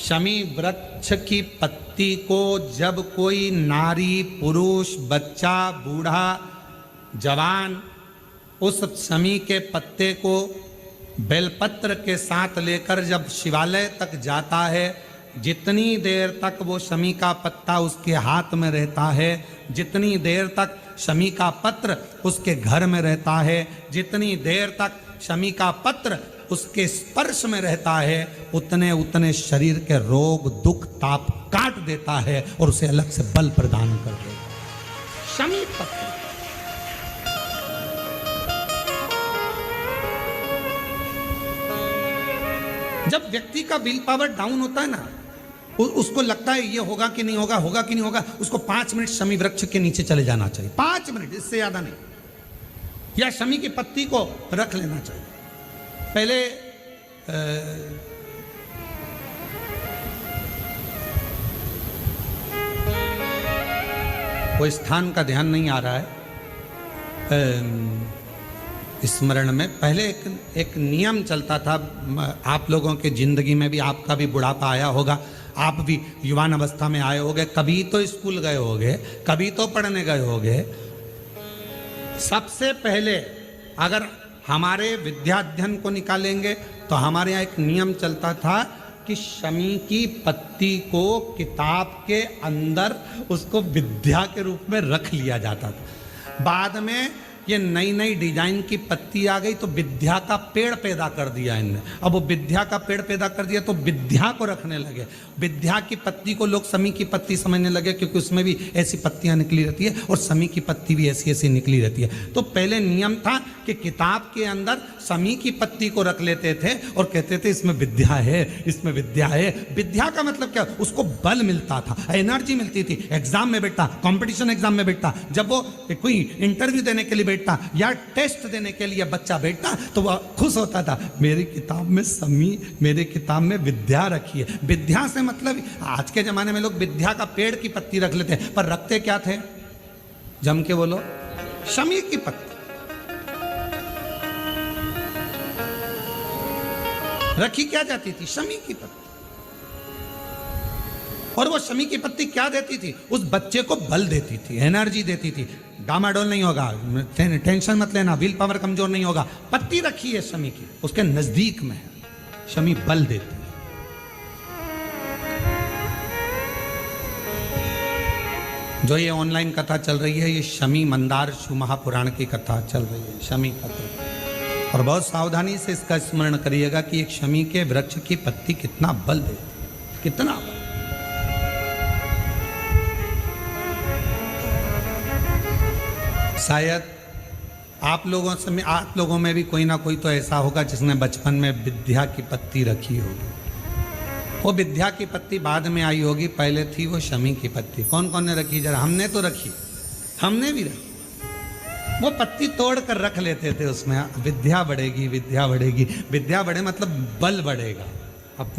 शमी वृक्ष की पत्ती को जब कोई नारी, पुरुष, बच्चा, बूढ़ा, जवान उस शमी के पत्ते को बेलपत्र के साथ लेकर जब शिवालय तक जाता है, जितनी देर तक वो शमी का पत्ता उसके हाथ में रहता है, जितनी देर तक शमी का पत्र उसके घर में रहता है, जितनी देर तक शमी का पत्र उसके स्पर्श में रहता है, उतने उतने शरीर के रोग, दुख, ताप काट देता है और उसे अलग से बल प्रदान कर देता है। शमी पत्र जब व्यक्ति का विल पावर डाउन होता है ना, उसको लगता है ये होगा कि नहीं होगा, होगा कि नहीं होगा, उसको 5 मिनट शमी वृक्ष के नीचे चले जाना चाहिए। 5 मिनट, इससे ज्यादा नहीं। या शमी की पत्ती को रख लेना चाहिए। पहले कोई स्थान का ध्यान नहीं आ रहा है स्मरण में। पहले एक नियम चलता था, आप लोगों के जिंदगी में भी, आपका भी बुढ़ापा आया होगा, आप भी युवान अवस्था में आए होंगे, कभी तो स्कूल गए होंगे, कभी तो पढ़ने गए होंगे। सबसे पहले अगर हमारे विद्याध्ययन को निकालेंगे तो हमारे यहाँ एक नियम चलता था कि शमी की पत्ती को किताब के अंदर उसको विद्या के रूप में रख लिया जाता था। बाद में ये नई नई डिजाइन की पत्ती आ गई तो विद्या का पेड़ पैदा कर दिया इनने। अब वो विद्या का पेड़ पैदा कर दिया तो विद्या को रखने लगे। विद्या की पत्ती को लोग शमी की पत्ती समझने लगे, क्योंकि उसमें भी ऐसी पत्तियां निकली रहती है और शमी की पत्ती भी ऐसी ऐसी निकली रहती है। तो पहले नियम था कि किताब के अंदर शमी की पत्ती को रख लेते थे और कहते थे इसमें विद्या है, इसमें विद्या है। विद्या का मतलब क्या? उसको बल मिलता था, एनर्जी मिलती थी। एग्जाम में बैठता, कंपटीशन एग्जाम में बैठता, जब वो कोई इंटरव्यू देने के लिए बैठता या टेस्ट देने के लिए बच्चा बैठता तो वह खुश होता था, मेरी किताब में शमी, मेरे किताब में विद्या रखी है। विद्या से मतलब आज के जमाने में लोग विद्या का पेड़ की पत्ती रख लेते हैं, पर रखते क्या थे? जम के बोलो, शमी की पत्ती। रखी क्या जाती थी? शमी की पत्ती। और वो शमी की पत्ती क्या देती थी? उस बच्चे को बल देती थी, एनर्जी देती थी। डामाडोल नहीं होगा, टेंशन मत लेना, विल पावर कमजोर नहीं होगा। पत्ती रखी है शमी की, उसके नजदीक में है, शमी बल देती है। जो ये ऑनलाइन कथा चल रही है, ये शमी मंदार शिव महापुराण की कथा चल रही है, शमी पत्र। और बहुत सावधानी से इसका स्मरण करिएगा कि एक शमी के वृक्ष की पत्ती कितना बल देती है, कितना बल। शायद आप लोगों में भी कोई ना कोई तो ऐसा होगा जिसने बचपन में विद्या की पत्ती रखी होगी। वो विद्या की पत्ती बाद में आई होगी, पहले थी वो शमी की पत्ती। कौन कौन ने रखी? जरा हमने तो रखी, हमने भी रखी। वो पत्ती तोड़ कर रख लेते थे, उसमें विद्या बढ़ेगी, विद्या बढ़ेगी। विद्या बढ़े मतलब बल बढ़ेगा।